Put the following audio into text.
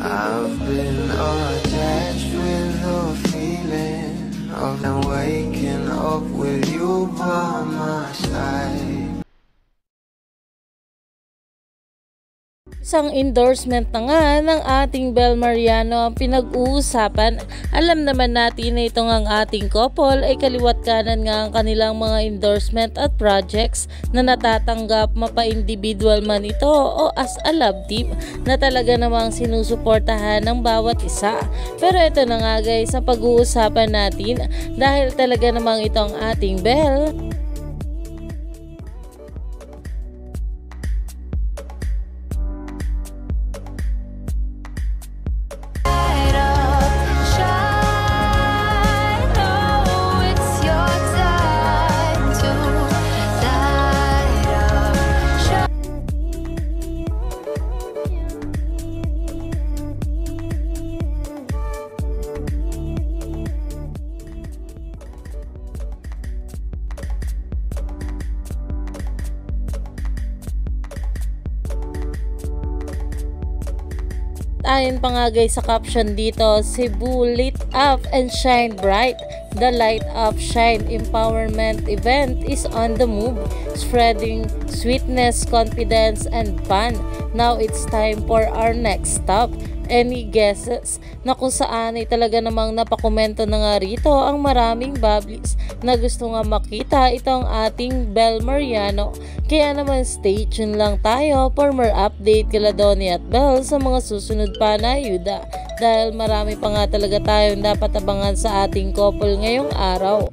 I've been attached with the feeling of waking up with you by my side. Isang endorsement na nga ng ating Bel Mariano ang pinag-uusapan. Alam naman natin na itong ang ating couple ay kaliwat kanan nga ang kanilang mga endorsement at projects na natatanggap mapa-individual man ito o as a love team na talaga namang sinusuportahan ng bawat isa. Pero ito na nga guys ang pag-uusapan natin dahil talaga namang itong ating Bel ayon pa nga guys sa caption dito, Cebu lit up and shine bright. The Light Up Shine Empowerment event is on the move, spreading sweetness, confidence, and fun. Now it's time for our next stop. Any guesses na kung saan ay talaga namang napakomento na nga rito ang maraming bablis na gusto nga makita itong ating Bel Mariano. Kaya naman stay tuned lang tayo for more update kila Donnie at Bel sa mga susunod pa na ayuda. Dahil marami pa nga talaga tayong dapat abangan sa ating couple ngayong araw.